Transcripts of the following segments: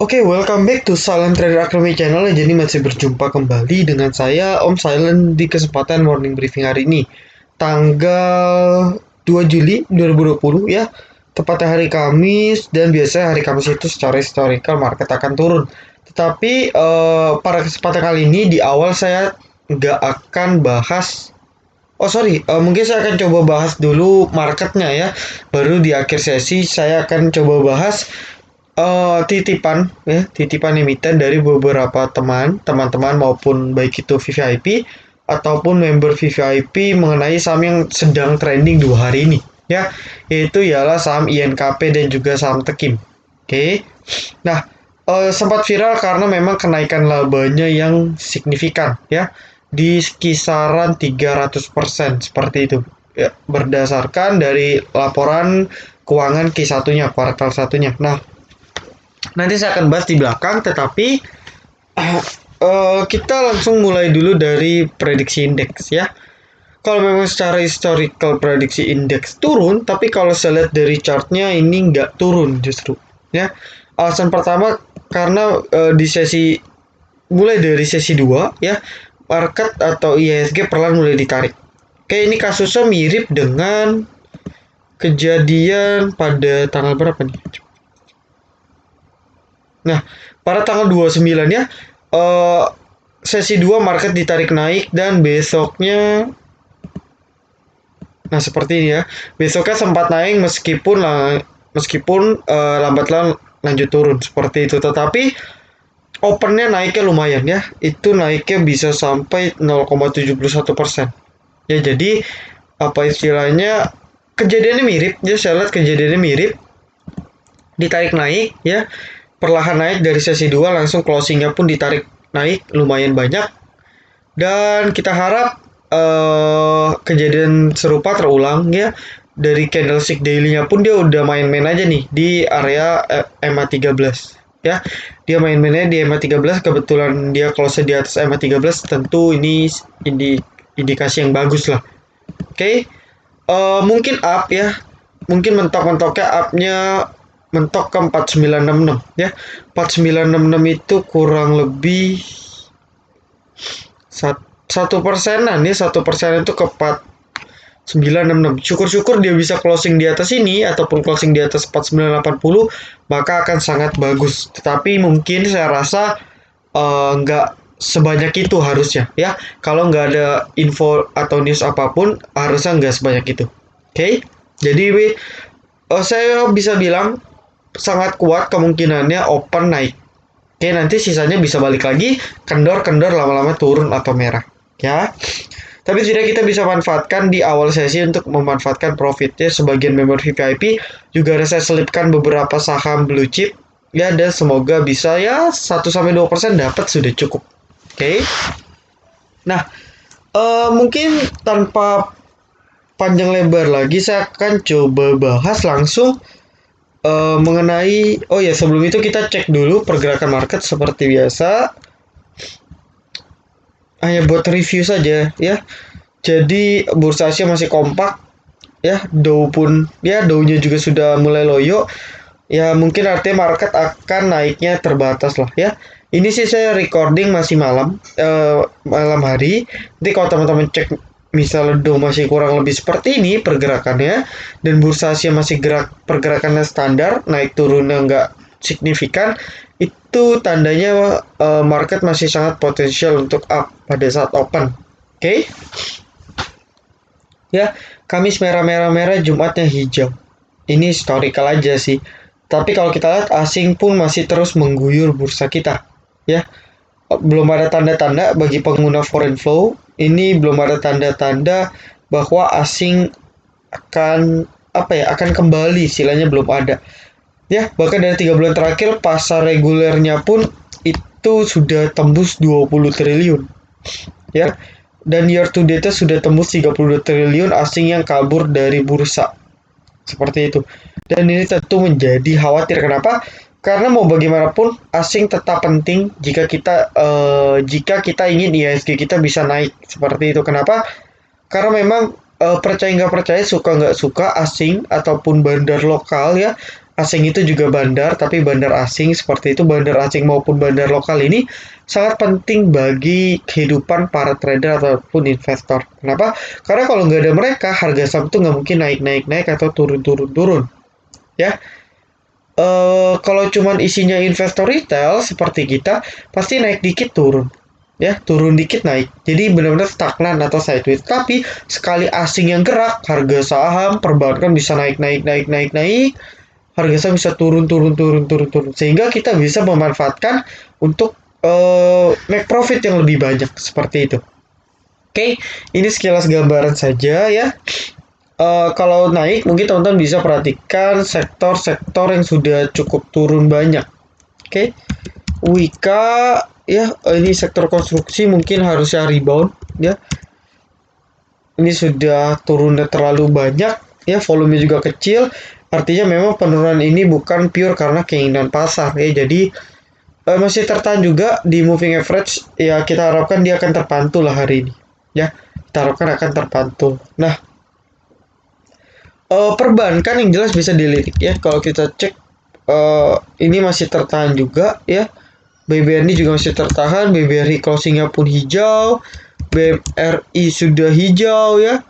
Oke, welcome back to Silent Trader Academy Channel. Jadi masih berjumpa kembali dengan saya Om Silent di kesempatan morning briefing hari ini, tanggal 2 Juli 2020 ya, tepatnya hari Kamis. Dan biasanya hari Kamis itu secara historical market akan turun. Tetapi pada kesempatan kali ini di awal saya nggak akan bahas. Oh sorry, mungkin saya akan coba bahas dulu marketnya ya. Baru di akhir sesi saya akan coba bahas titipan ya, titipan emiten dari beberapa teman-teman maupun baik itu VVIP ataupun member VVIP mengenai saham yang sedang trending 2 hari ini ya, yaitu ialah saham INKP dan juga saham Tekim. Oke. Nah, sempat viral karena memang kenaikan labanya yang signifikan ya, di kisaran 300% seperti itu ya, berdasarkan dari laporan keuangan Q1-nya, kuartal satunya. Nah, nanti saya akan bahas di belakang, tetapi kita langsung mulai dulu dari prediksi indeks ya. Kalau memang secara historical prediksi indeks turun, tapi kalau saya lihat dari chartnya ini nggak turun justru ya. Alasan pertama karena di sesi mulai dari sesi 2 ya, market atau IHSG perlahan mulai ditarik. Oke, ini kasusnya mirip dengan kejadian pada tanggal berapa nih? Nah, pada tanggal 29 ya, eh sesi 2 market ditarik naik dan besoknya, nah seperti ini ya. Besoknya sempat naik meskipun lambat laun lanjut turun seperti itu. Tetapi opennya naiknya lumayan ya. Itu naiknya bisa sampai 0,71%. Ya jadi apa istilahnya, kejadiannya mirip ya, saya lihat kejadiannya mirip, ditarik naik ya, perlahan naik dari sesi 2 langsung closingnya pun ditarik naik lumayan banyak, dan kita harap kejadian serupa terulang ya. Dari candlestick daily-nya pun dia udah main-main aja nih di area MA13 ya. Dia main-mainnya di MA13, kebetulan dia close di atas MA13, tentu ini indikasi yang bagus lah. Oke. Mungkin up ya, mungkin mentok-mentoknya upnya mentok ke 4966 ya. 4966 itu kurang lebih 1%-an ya, 1% itu ke 4966. Syukur-syukur dia bisa closing di atas ini ataupun closing di atas 4980, maka akan sangat bagus. Tetapi mungkin saya rasa nggak sebanyak itu harusnya ya. Kalau nggak ada info atau news apapun, harusnya nggak sebanyak itu. Oke. Jadi saya bisa bilang sangat kuat kemungkinannya open naik. Oke, nanti sisanya bisa balik lagi, kendor-kendor lama-lama turun atau merah ya. Tapi tidak, kita bisa manfaatkan di awal sesi untuk memanfaatkan profitnya. Sebagian member VVIP juga ada saya selipkan beberapa saham blue chip ya, dan semoga bisa ya 1-2% dapat sudah cukup. Oke. Nah, mungkin tanpa panjang lebar lagi saya akan coba bahas langsung mengenai, oh ya sebelum itu kita cek dulu pergerakan market seperti biasa, hanya buat review saja ya. Jadi bursa Asia masih kompak ya, Dow pun ya, Dow-nya juga sudah mulai loyo ya, mungkin artinya market akan naiknya terbatas lah ya. Ini sih saya recording masih malam hari. Nanti kalau teman-teman cek misalnya Dow masih kurang lebih seperti ini pergerakannya, dan bursa Asia masih pergerakannya standar, naik turunnya nggak signifikan, itu tandanya market masih sangat potensial untuk up pada saat open. Oke. Ya, Kamis merah-merah-merah, Jumatnya hijau. Ini historical aja sih. Tapi kalau kita lihat asing pun masih terus mengguyur bursa kita. Ya, belum ada tanda-tanda bagi pengguna foreign flow. Ini belum ada tanda-tanda bahwa asing akan akan kembali, istilahnya belum ada. Ya, bahkan dari 3 bulan terakhir pasar regulernya pun itu sudah tembus 20 triliun. Ya, dan year to date sudah tembus 32 triliun asing yang kabur dari bursa. Seperti itu. Dan ini tentu menjadi khawatir. Kenapa? Karena mau bagaimanapun asing tetap penting jika kita ingin IHSG kita bisa naik seperti itu. Kenapa? Karena memang percaya nggak percaya, suka nggak suka, asing ataupun bandar lokal ya asing itu juga bandar, tapi bandar asing seperti itu, bandar asing maupun bandar lokal ini sangat penting bagi kehidupan para trader ataupun investor. Kenapa? Karena kalau nggak ada mereka, harga saham itu nggak mungkin naik atau turun. Ya, kalau cuman isinya investor retail seperti kita, pasti naik dikit turun. Ya, turun dikit naik. Jadi benar-benar stagnan atau sideways. Tapi sekali asing yang gerak, harga saham perbankan bisa naik. Harga saham bisa turun. Sehingga kita bisa memanfaatkan untuk make profit yang lebih banyak seperti itu. Oke, ini sekilas gambaran saja ya. Kalau naik mungkin teman-teman bisa perhatikan sektor-sektor yang sudah cukup turun banyak. Oke. Wika ya, ini sektor konstruksi mungkin harusnya rebound ya. Ini sudah turunnya terlalu banyak ya, volume juga kecil. Artinya memang penurunan ini bukan pure karena keinginan pasar ya. Jadi masih tertahan juga di moving average ya, kita harapkan dia akan terpantul lah hari ini ya. Kita harapkan akan terpantul. Nah, perbankan yang jelas bisa dilirik ya. Kalau kita cek ini masih tertahan juga ya. BBRI juga masih tertahan. BBRI closingnya pun hijau. BMRI sudah hijau ya.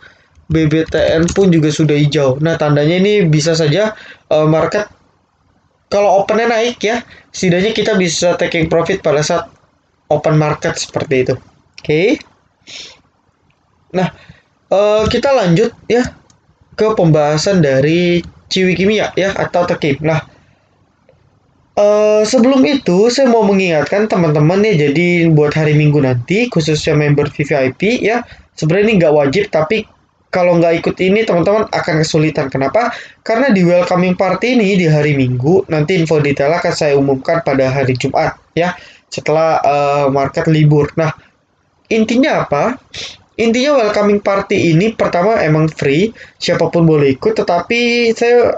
BBTN pun juga sudah hijau. Nah, tandanya ini bisa saja market kalau opennya naik ya, setidaknya kita bisa taking profit pada saat open market seperti itu. Oke. Nah, kita lanjut ya ke pembahasan dari Ciwi Kimia ya atau Tekip. Nah, sebelum itu saya mau mengingatkan teman-teman ya, jadi buat hari Minggu nanti khususnya member VVIP ya, sebenarnya ini nggak wajib, tapi kalau nggak ikut ini teman-teman akan kesulitan. Kenapa? Karena di welcoming party ini di hari Minggu, nanti info detail akan saya umumkan pada hari Jumat ya, setelah market libur. Nah, intinya apa? Intinya welcoming party ini pertama emang free, siapapun boleh ikut, tetapi saya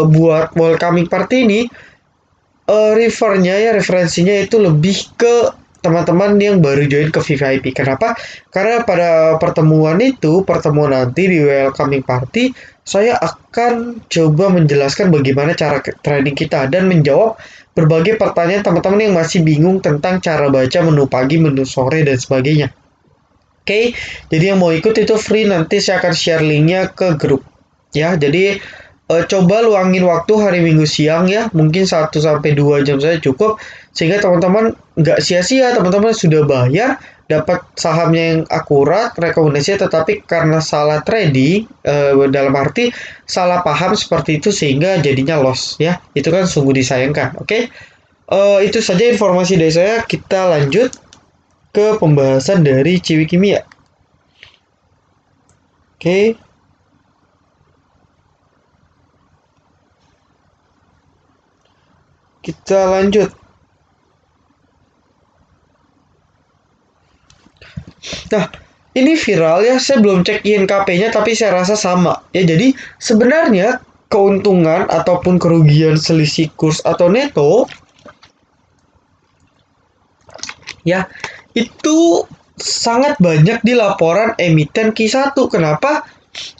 buat welcoming party ini referensinya itu lebih ke teman-teman yang baru join ke VVIP. Kenapa? Karena pada pertemuan nanti di welcoming party, saya akan coba menjelaskan bagaimana cara trading kita dan menjawab berbagai pertanyaan teman-teman yang masih bingung tentang cara baca menu pagi, menu sore, dan sebagainya. Oke, jadi yang mau ikut itu free, nanti saya akan share linknya ke grup. Ya, jadi coba luangin waktu hari Minggu siang ya, mungkin 1-2 jam saja cukup, sehingga teman-teman nggak sia-sia, teman-teman sudah bayar, dapat sahamnya yang akurat, rekomendasinya, tetapi karena salah trading, dalam arti salah paham seperti itu, sehingga jadinya loss ya, itu kan sungguh disayangkan. Oke, itu saja informasi dari saya, kita lanjut ke pembahasan dari Ciwi Kimia. Oke. Kita lanjut. Nah, ini viral ya, saya belum cek INKP-nya tapi saya rasa sama. Ya, jadi sebenarnya keuntungan ataupun kerugian selisih kurs atau neto ya, itu sangat banyak di laporan emiten Q1. Kenapa?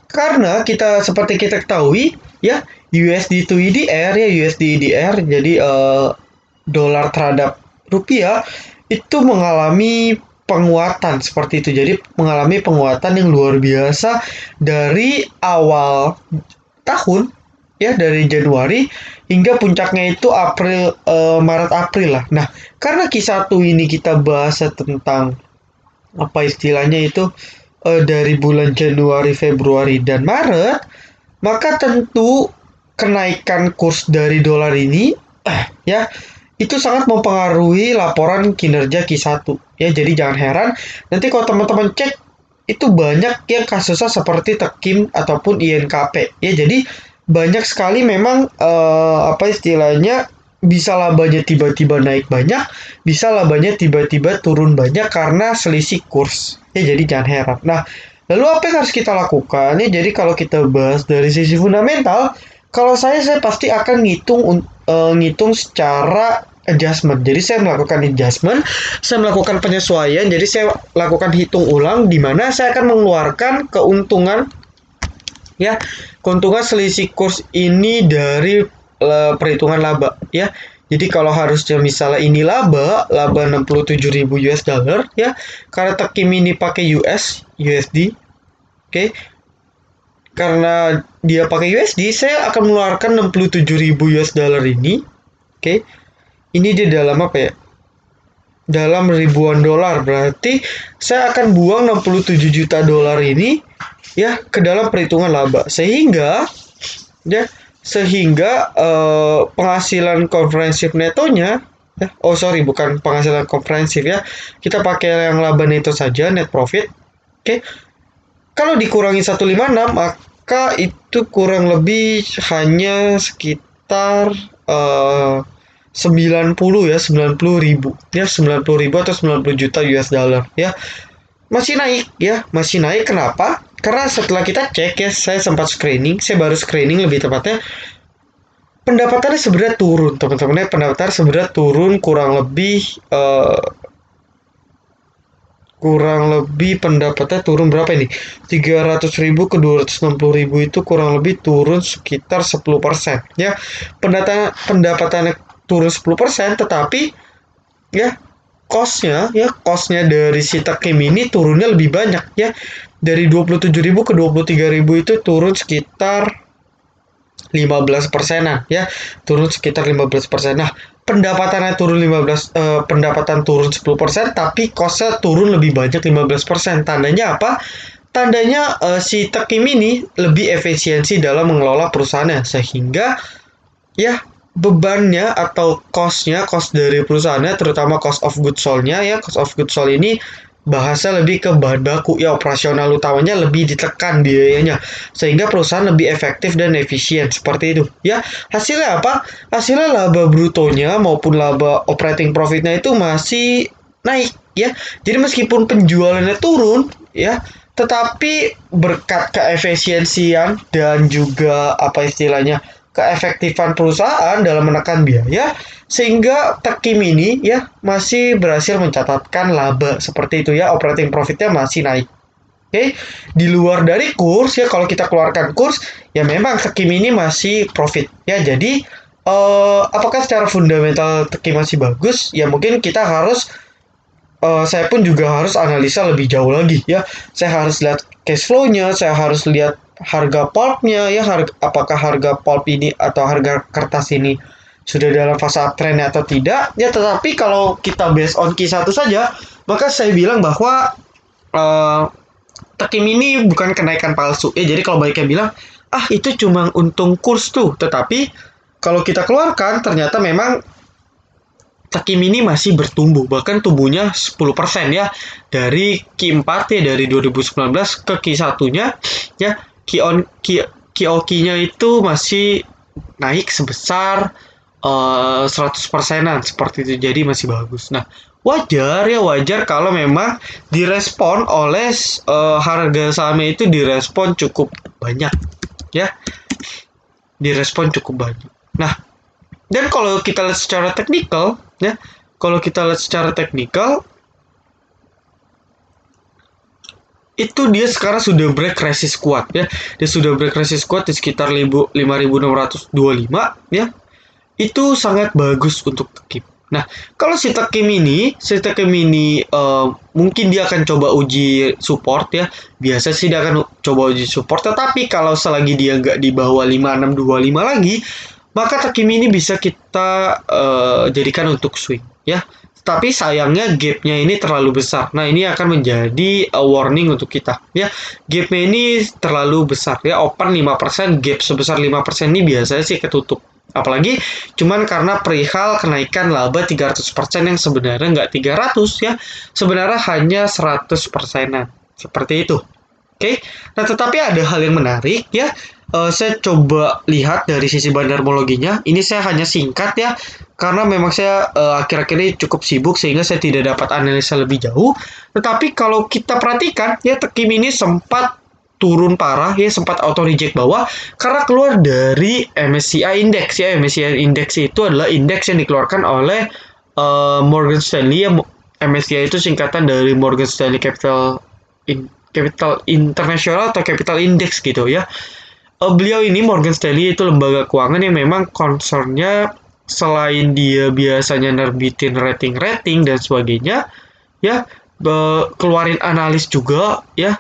Karena seperti kita ketahui ya, USD to EDR ya, USD EDR, jadi dolar terhadap rupiah itu mengalami penguatan seperti itu. Jadi mengalami penguatan yang luar biasa dari awal tahun ya, dari Januari hingga puncaknya itu Maret April lah. Nah, karena Q1 ini kita bahas tentang apa istilahnya itu dari bulan Januari, Februari, dan Maret, maka tentu kenaikan kurs dari dolar ini ya itu sangat mempengaruhi laporan kinerja Q1 ya. Jadi jangan heran nanti kalau teman-teman cek itu banyak yang kasusnya seperti Tekim ataupun INKP ya. Jadi banyak sekali memang apa istilahnya, bisa labanya tiba-tiba naik banyak, bisa labanya tiba-tiba turun banyak karena selisih kurs ya. Jadi jangan heran. Nah, lalu apa yang harus kita lakukan ya? Jadi kalau kita bahas dari sisi fundamental, kalau saya pasti akan ngitung secara adjustment. Jadi saya melakukan adjustment, saya melakukan penyesuaian. Jadi saya lakukan hitung ulang di mana saya akan mengeluarkan keuntungan ya, keuntungan selisih kurs ini dari perhitungan laba ya. Jadi kalau harusnya misalnya ini laba 67.000 US dollar ya, karena Tekim ini pakai USD, oke. Karena dia pakai USD, saya akan mengeluarkan 67.000 US dollar ini, oke. Ini di dalam apa ya? Dalam ribuan dolar, berarti saya akan buang 67 juta dolar ini ya ke dalam perhitungan laba, sehingga ya penghasilan komprehensif netonya ya, bukan penghasilan komprehensif ya, kita pakai yang laba neto saja, net profit, oke. Kalau dikurangi 156, maka itu kurang lebih hanya sekitar 90 ya, 90 ribu ya, 90 ribu atau 90 juta US dollar ya. Masih naik ya, masih naik. Kenapa? Karena setelah kita cek ya, saya sempat screening, saya baru screening lebih tepatnya, pendapatannya sebenarnya turun, teman-teman. Pendapatannya sebenarnya turun kurang lebih pendapatannya turun berapa ini? 300 ribu ke 260 ribu, itu kurang lebih turun sekitar 10% ya. Pendapatannya turun 10%, tetapi ya costnya dari si Tekim ini turunnya lebih banyak ya. Dari 27.000 ke 23.000 itu turun sekitar 15%-an ya, turun sekitar 15%. Nah, pendapatan turun 10%, tapi costnya turun lebih banyak 15%. Tandanya apa? Tandanya si Tekim ini lebih efisiensi dalam mengelola perusahaannya, sehingga ya bebannya atau cost dari perusahaannya, terutama cost of goods sold-nya ya, cost of goods sold ini bahasa lebih ke bahan baku ya, operasional utamanya lebih ditekan biayanya, sehingga perusahaan lebih efektif dan efisien seperti itu ya. Hasilnya apa? Hasilnya laba brutonya maupun laba operating profitnya itu masih naik ya. Jadi meskipun penjualannya turun ya, tetapi berkat keefisiensian dan juga apa istilahnya, keefektifan perusahaan dalam menekan biaya, sehingga Tekim ini ya masih berhasil mencatatkan laba seperti itu ya, operating profitnya masih naik. Oke, di luar dari kurs ya, kalau kita keluarkan kurs ya memang Tekim ini masih profit ya. Jadi apakah secara fundamental Tekim masih bagus? Ya mungkin kita harus saya pun juga harus analisa lebih jauh lagi ya. Saya harus lihat cash flow-nya, saya harus lihat harga pulp-nya ya, apakah harga pulp ini atau harga kertas ini sudah dalam fase uptrend atau tidak ya. Tetapi kalau kita based on Q1 saja, maka saya bilang bahwa Tekim ini bukan kenaikan palsu ya. Jadi kalau baiknya bilang, itu cuma untung kurs tuh, tetapi kalau kita keluarkan ternyata memang Tekim ini masih bertumbuh, bahkan tumbuhnya 10% ya, dari Q4 ya, dari 2019 ke Q1-nya ya. QOQ-nya itu masih naik sebesar 100%-an seperti itu, jadi masih bagus. Nah, wajar kalau memang direspon oleh harga sahamnya itu direspon cukup banyak ya, direspon cukup banyak. Nah, dan kalau kita lihat secara teknikal ya, itu dia sekarang sudah break resist kuat ya. Dia sudah break resist kuat di sekitar 5.625 ya. Itu sangat bagus untuk Tekim. Nah, kalau si Tekim ini mungkin dia akan coba uji support ya. Biasa sih dia akan coba uji support, tetapi kalau selagi dia nggak di bawah 5.625 lagi, maka Tekim ini bisa kita jadikan untuk swing ya. Tapi sayangnya gapnya ini terlalu besar. Nah, ini akan menjadi warning untuk kita ya. Gapnya ini terlalu besar ya. Open 5%, gap sebesar 5% ini biasanya sih ketutup. Apalagi cuman karena perihal kenaikan laba 300% yang sebenarnya nggak 300 ya. Sebenarnya hanya 100%-an. Seperti itu. Oke. Nah, tetapi ada hal yang menarik ya. Saya coba lihat dari sisi bandarmologinya. Ini saya hanya singkat ya, karena memang saya akhir-akhir ini cukup sibuk sehingga saya tidak dapat analisa lebih jauh. Tetapi kalau kita perhatikan ya, Tekim ini sempat turun parah ya, sempat auto reject bawah karena keluar dari MSCI Index ya. MSCI Index itu adalah indeks yang dikeluarkan oleh Morgan Stanley ya. MSCI itu singkatan dari Morgan Stanley Capital International atau Capital Index gitu ya. Beliau ini Morgan Stanley itu lembaga keuangan yang memang concernnya selain dia biasanya nerbitin rating-rating dan sebagainya, ya keluarin analis juga, ya.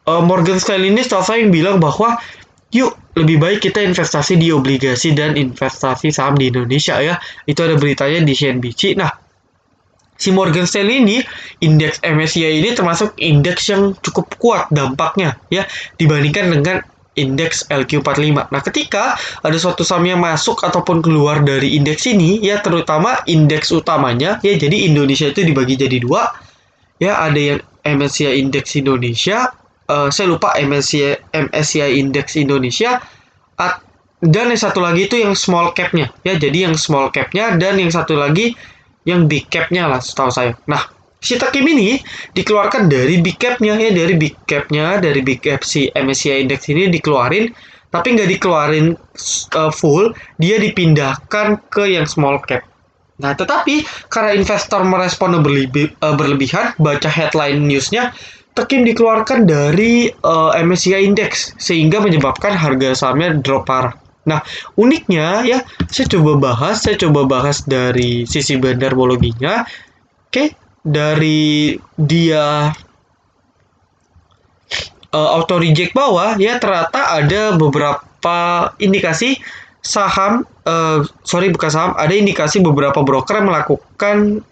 Morgan Stanley ini setahu saya yang bilang bahwa yuk lebih baik kita investasi di obligasi dan investasi saham di Indonesia ya. Itu ada beritanya di CNBC. Nah, si Morgan Stanley ini, indeks MSCI ini termasuk indeks yang cukup kuat dampaknya ya dibandingkan dengan indeks LQ45. Nah, ketika ada suatu saham yang masuk ataupun keluar dari indeks ini ya, terutama indeks utamanya ya, jadi Indonesia itu dibagi jadi dua ya, ada yang MSCI Index Indonesia, saya lupa MSCI Index Indonesia, dan yang satu lagi itu yang small cap-nya ya, jadi yang small cap-nya dan yang satu lagi yang big cap-nya lah setahu saya. Nah, si Takim ini dikeluarkan dari big cap-nya ya, dari big cap-nya, dari big cap si MSCI Index ini dikeluarin, tapi nggak dikeluarin full, dia dipindahkan ke yang small cap. Nah, tetapi karena investor merespon berlebihan, baca headline newsnya, Takim dikeluarkan dari MSCI Index, sehingga menyebabkan harga sahamnya drop parah. Nah, uniknya ya, saya coba bahas dari sisi bandarmologinya. Oke, dari dia auto reject bawah ya, ternyata ada beberapa indikasi saham, bukan saham, ada indikasi beberapa broker yang melakukan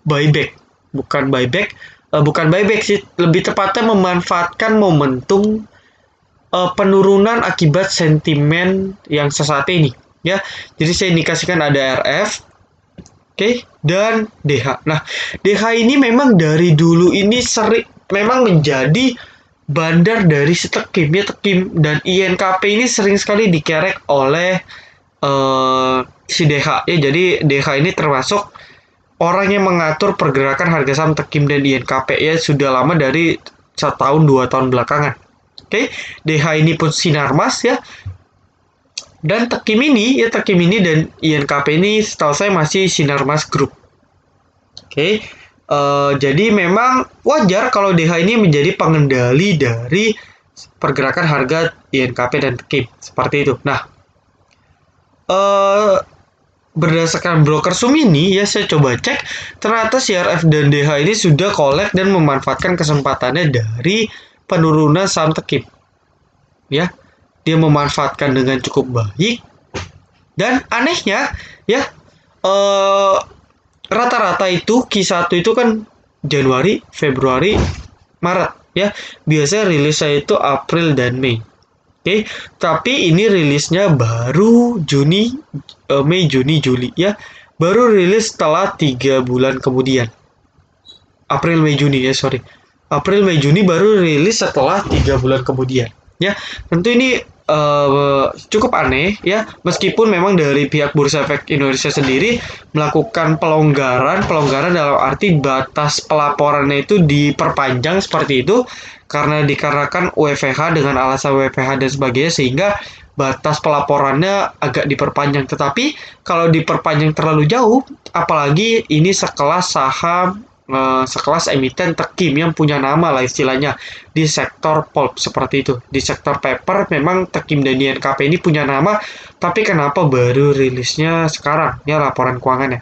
buyback, bukan buyback sih, lebih tepatnya memanfaatkan momentum penurunan akibat sentimen yang sesaat ini ya. Jadi saya indikasikan ada RF, oke, dan DH. Nah, DH ini memang dari dulu ini sering memang menjadi bandar dari si Takim ya, Takim dan INKP ini sering sekali dikerek oleh si DH ya. Jadi DH ini termasuk orang yang mengatur pergerakan harga saham Takim dan INKP ya, sudah lama, dari 1-2 tahun belakangan. Oke, DH ini pun Sinarmas ya. Dan Takim ini dan INKP ini setahu saya masih Sinarmas Group. Oke. Jadi memang wajar kalau DH ini menjadi pengendali dari pergerakan harga INKP dan Takim seperti itu. Nah, berdasarkan broker sum ini ya, saya coba cek, ternyata CRF dan DH ini sudah collect dan memanfaatkan kesempatannya dari penurunan saham Takim ya. Dia memanfaatkan dengan cukup baik, dan anehnya ya, rata-rata itu Q1 itu kan Januari, Februari, Maret ya. Biasanya rilis saya itu April dan Mei. Oke, tapi ini rilisnya baru Mei, Juni, Juli ya. Baru rilis setelah 3 bulan kemudian. April, Mei, Juni ya, sorry. April, Mei, Juni baru rilis setelah 3 bulan kemudian. Ya, tentu ini cukup aneh ya, meskipun memang dari pihak Bursa Efek Indonesia sendiri melakukan pelonggaran dalam arti batas pelaporannya itu diperpanjang seperti itu, karena dikarenakan WFH dengan alasan WFH dan sebagainya, sehingga batas pelaporannya agak diperpanjang. Tetapi kalau diperpanjang terlalu jauh, apalagi ini sekelas saham, sekelas emiten Takim yang punya nama lah istilahnya di sektor pulp seperti itu. Di sektor paper memang Takim dan INKP ini punya nama, tapi kenapa baru rilisnya sekarang ya laporan keuangannya.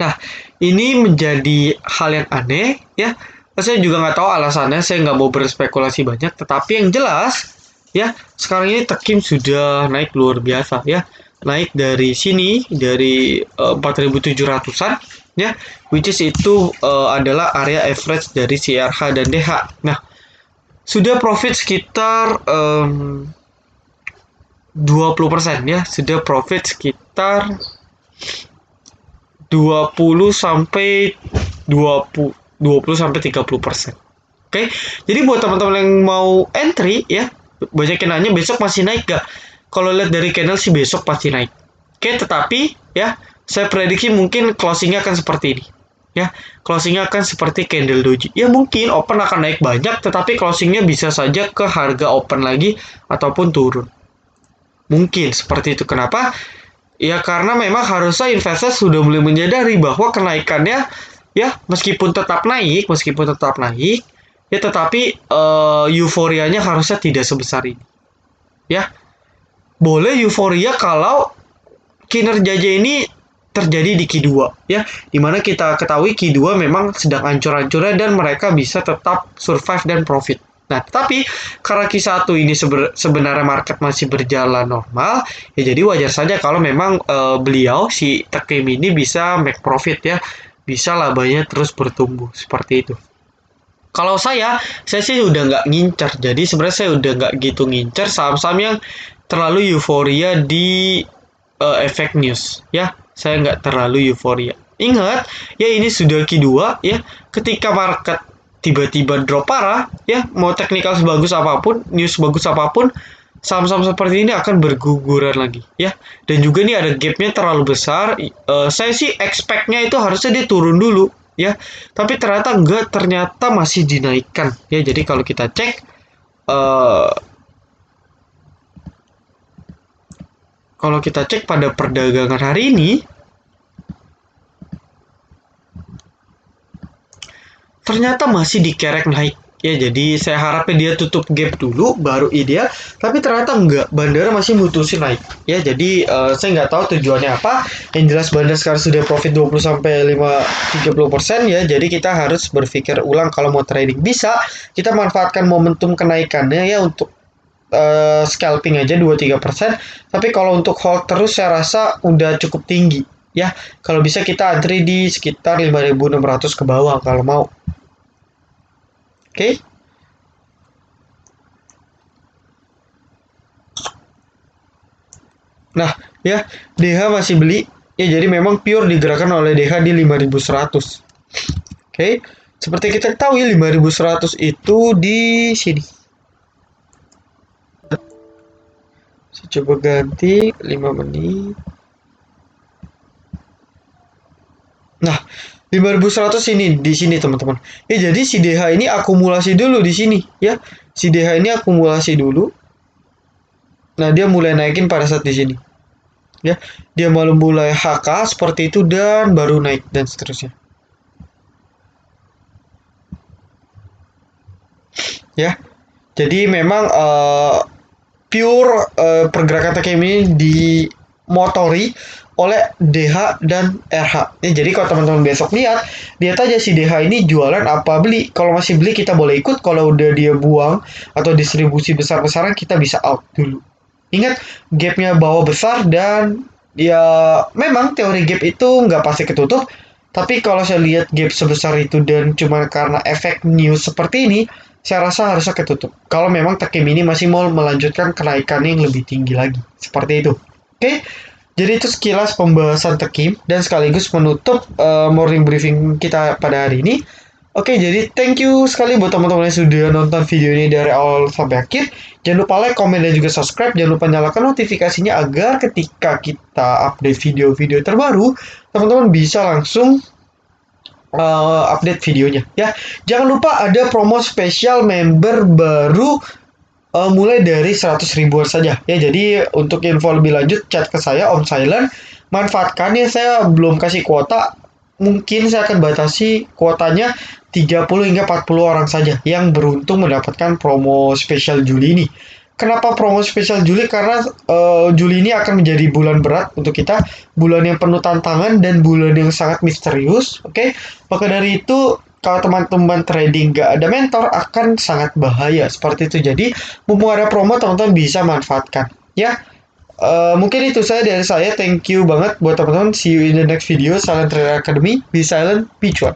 Nah, ini menjadi hal yang aneh ya. Saya juga nggak tahu alasannya, saya nggak mau berspekulasi banyak, tetapi yang jelas ya, sekarang ini Takim sudah naik luar biasa ya. Naik dari sini, dari 4.700-an ya, which is itu adalah area average dari CRH dan DH. Nah, sudah profit sekitar 20% ya, sudah profit sekitar 20 sampai 30%. Oke. Jadi buat teman-teman yang mau entry ya, banyak yang nanya besok masih naik gak? Kalau lihat dari candle sih besok pasti naik. Oke, tetapi ya, saya prediksi mungkin closingnya akan seperti ini. Ya, closingnya akan seperti candle doji. Ya, mungkin open akan naik banyak, tetapi closingnya bisa saja ke harga open lagi ataupun turun. Mungkin seperti itu. Kenapa? Ya, karena memang harusnya investor sudah mulai menyadari bahwa kenaikannya ya, meskipun tetap naik, Ya, tetapi euforianya harusnya tidak sebesar ini. Ya, boleh euforia kalau kinerjanya ini terjadi di Q2 ya, dimana kita ketahui Q2 memang sedang hancur-hancurnya dan mereka bisa tetap survive dan profit. Nah, tapi karena Q1 ini sebenarnya market masih berjalan normal, ya jadi wajar saja kalau memang beliau si Takim ini bisa make profit ya, bisa labanya terus bertumbuh seperti itu. Kalau saya sih udah nggak ngincer. Jadi sebenarnya saya udah nggak gitu ngincer saham-saham yang terlalu euforia di efek news. Ya, saya nggak terlalu euforia. Ingat, ya ini sudah Q2 ya. Ketika market tiba-tiba drop parah, ya mau teknikal sebagus apapun, news bagus apapun, saham-saham seperti ini akan berguguran lagi ya. Dan juga nih ada gapnya terlalu besar. Saya sih expect-nya itu harusnya dia turun dulu ya, tapi ternyata enggak, ternyata masih dinaikkan ya. Jadi kalau kita cek eh, kalau kita cek pada perdagangan hari ini, ternyata masih dikerek naik ya. Jadi saya harapnya dia tutup gap dulu baru ideal, tapi ternyata enggak, bandara masih mutusin naik ya. Jadi saya nggak tahu tujuannya apa. Yang jelas bandara sekarang sudah profit 20 sampai 30% ya. Jadi kita harus berpikir ulang kalau mau trading. Bisa kita manfaatkan momentum kenaikannya ya untuk scalping aja 2-3%. Tapi kalau untuk hold terus saya rasa udah cukup tinggi ya. Kalau bisa kita antri di sekitar 5.600 ke bawah kalau mau. Oke. Nah, ya, DH masih beli. Ya, jadi memang pure digerakkan oleh DH di 5.100. Oke. Seperti kita tahu ya, 5.100 itu di sini. Saya coba ganti 5 menit. Nah, 5.100 ini di sini teman-teman. Ya, jadi si DH ini akumulasi dulu di sini ya. Si DH ini akumulasi dulu. Nah, dia mulai naikin pada saat di sini. Ya, dia malu mulai HK seperti itu dan baru naik dan seterusnya. Ya, jadi memang pure pergerakan TKM ini dimotori oleh DH dan RH. Ya, jadi kalau teman-teman besok lihat aja si DH ini jualan apa beli. Kalau masih beli kita boleh ikut, kalau udah dia buang atau distribusi besar-besaran kita bisa out dulu. Ingat, gapnya bawah besar dan ya memang teori gap itu nggak pasti ketutup. Tapi kalau saya lihat gap sebesar itu dan cuma karena efek news seperti ini, saya rasa harusnya ketutup. Kalau memang Takim ini masih mau melanjutkan kenaikan yang lebih tinggi lagi. Seperti itu. Oke, jadi itu sekilas pembahasan Takim dan sekaligus menutup morning briefing kita pada hari ini. Oke, jadi thank you sekali buat teman-teman yang sudah nonton video ini dari awal sampai akhir. Jangan lupa like, komen, dan juga subscribe. Jangan lupa nyalakan notifikasinya agar ketika kita update video-video terbaru, teman-teman bisa langsung update videonya ya. Jangan lupa ada promo spesial member baru mulai dari 100 ribuan saja ya. Jadi untuk info lebih lanjut chat ke saya Om Silent. Manfaatkannya, saya belum kasih kuota. Mungkin saya akan batasi kuotanya 30 hingga 40 orang saja yang beruntung mendapatkan promo spesial Juli ini. Kenapa promo spesial Juli? Karena Juli ini akan menjadi bulan berat untuk kita, bulan yang penuh tantangan dan bulan yang sangat misterius. Oke, maka dari itu kalau teman-teman trading gak ada mentor akan sangat bahaya seperti itu. Jadi mumpung ada promo, teman-teman bisa manfaatkan ya. Mungkin itu saya dari saya. Thank you banget buat teman-teman. See you in the next video. Silent Trader Academy. Be silent, be cuan.